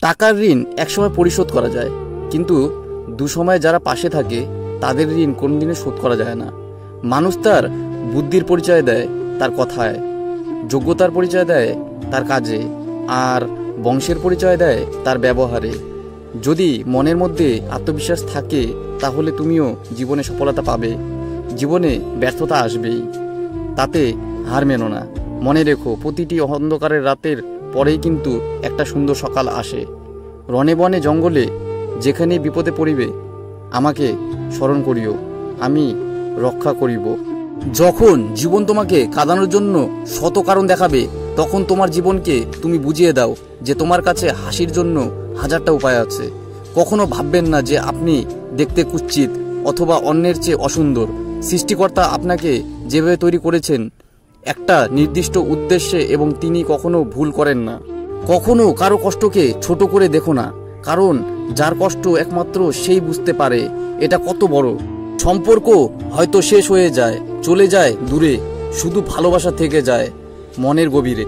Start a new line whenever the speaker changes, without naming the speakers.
টাকার ঋণ একসময় পরিশোধ করা যায়, কিন্তু দুসময় যারা পাশে থাকে তাদের ঋণ কোনোদিনও শোধ করা যায় না। মানুষ তার বুদ্ধির পরিচয় দেয় তার কথায়, যোগ্যতার পরিচয় দেয় তার কাজে, আর বংশের পরিচয় দেয় তার ব্যবহারে। যদি মনের মধ্যে আত্মবিশ্বাস থাকে তাহলে তুমিও জীবনে সফলতা পাবে। জীবনে ব্যর্থতা আসবেই, তাতে হার মেনো না। মনে রেখো, প্রতিটি অন্ধকারের রাতের পরেই কিন্তু একটা সুন্দর সকাল আসে। রনে বনে জঙ্গলে যেখানে বিপদে পড়িবে আমাকে স্মরণ করিও, আমি রক্ষা করিব। যখন জীবন তোমাকে কাঁদানোর জন্য শত কারণ দেখাবে, তখন তোমার জীবনকে তুমি বুঝিয়ে দাও যে তোমার কাছে হাসির জন্য হাজারটা উপায় আছে। কখনো ভাববেন না যে আপনি দেখতে কুৎসিত অথবা অন্যের চেয়ে অসুন্দর। সৃষ্টিকর্তা আপনাকে যেভাবে তৈরি করেছেন একটা নির্দিষ্ট উদ্দেশ্যে, এবং তিনি কখনো ভুল করেন না। কখনো কারো কষ্টকে ছোট করে দেখো না, কারণ যার কষ্ট একমাত্র সেই বুঝতে পারে এটা কত বড়। সম্পর্ক হয়তো শেষ হয়ে যায়, চলে যায় দূরে, শুধু ভালোবাসা থেকে যায় মনের গভীরে।